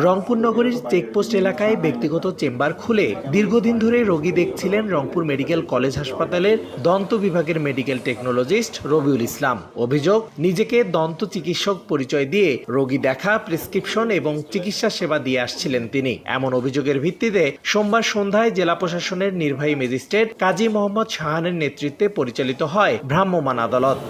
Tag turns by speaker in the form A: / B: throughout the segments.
A: রংপুর নগরীর চেকপোস্ট এলাকায় ব্যক্তিগত চেম্বার খুলে দীর্ঘদিন ধরে রোগী দেখছিলেন রংপুর মেডিকেল কলেজ হাসপাতালের দন্ত বিভাগের মেডিকেল টেকনোলজিস্ট রবিউল ইসলাম। অভিযোগ, নিজেকে দন্ত চিকিৎসক পরিচয় দিয়ে রোগী দেখা, প্রেসক্রিপশন এবং চিকিৎসা সেবা দিয়ে আসছিলেন তিনি। এমন অভিযোগের ভিত্তিতে সোমবার সন্ধ্যায় জেলা প্রশাসনের নির্বাহী ম্যাজিস্ট্রেট কাজী মোহাম্মদ শাহানের নেতৃত্বে পরিচালিত হয় ভ্রাম্যমাণ আদালত।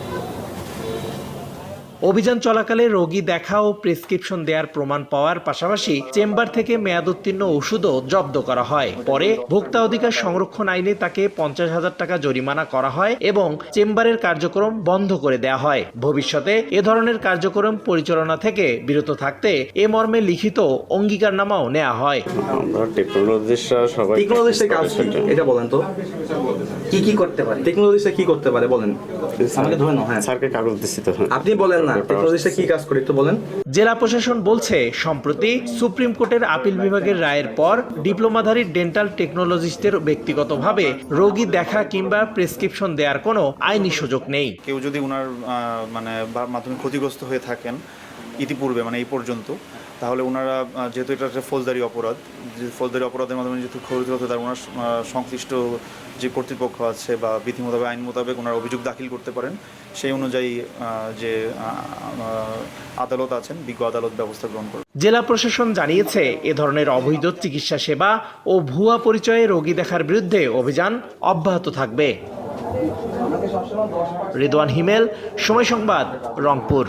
A: অভিযান চলাকালে রোগী দেখা ও প্রেসক্রিপশন দেওয়ার প্রমাণ পাওয়ার পাশাপাশি চেম্বার থেকে মেয়াদোত্তীর্ণ ওষুধও জব্দ করা হয়। পরে ভোক্তা অধিকার সংরক্ষণ আইনে তাকে 50,000 টাকা জরিমানা করা হয় এবং চেম্বারের কার্যক্রম বন্ধ করে দেওয়া হয়। ভবিষ্যতে এ ধরনের কার্যক্রম পরিচালনা থেকে বিরত থাকতে এ মর্মে লিখিত অঙ্গীকারনামাও নেওয়া হয়।
B: এটা বলেন তো কি করতে পারে, টেকনোলজিস্টরা কি করতে পারে বলেন আমাকে। ধরে নাও, হ্যাঁ স্যারকে কাগজ দিচ্ছি তো আপনি বলেন না টেকনোলজিস্টরা কি কাজ করে একটু বলেন।
A: জেলা প্রশাসন বলছে, সম্প্রতি সুপ্রিম কোর্টের আপিল বিভাগের রায়ের পর ডিপ্লোমাধারী ডেন্টাল টেকনোলজিস্টদের ব্যক্তিগতভাবে রোগী দেখা কিংবা প্রেসক্রিপশন দেওয়ার কোনো আইনি সুযোগ নেই।
C: কেউ যদি ওনার মাধ্যমে ক্ষতিগ্রস্ত হয়ে থাকেন ইতিপূর্বে এই পর্যন্ত, তাহলে ওনারা যেহেতু এটা একটা ফৌজদারি অপরাধ, ফৌজদারি অপরাধের মাধ্যমে যেহেতু ক্ষতিগ্রস্ত, তার ওনার সংশ্লিষ্ট যে কর্তৃপক্ষ আছে বা বিধি মোতাবেক আইন মোতাবেক ওনারা অভিযোগ দাখিল করতে পারেন। সেই অনুযায়ী যে আদালত আছেন, বিজ্ঞ আদালত ব্যবস্থা গ্রহণ করবে।
A: জেলা প্রশাসন জানিয়েছে, এ ধরনের অবৈধ চিকিৎসা সেবা ও ভুয়া পরিচয়ে রোগী দেখার বিরুদ্ধে অভিযান অব্যাহত থাকবে। রিদওয়ান হিমেল, সময় সংবাদ, রংপুর।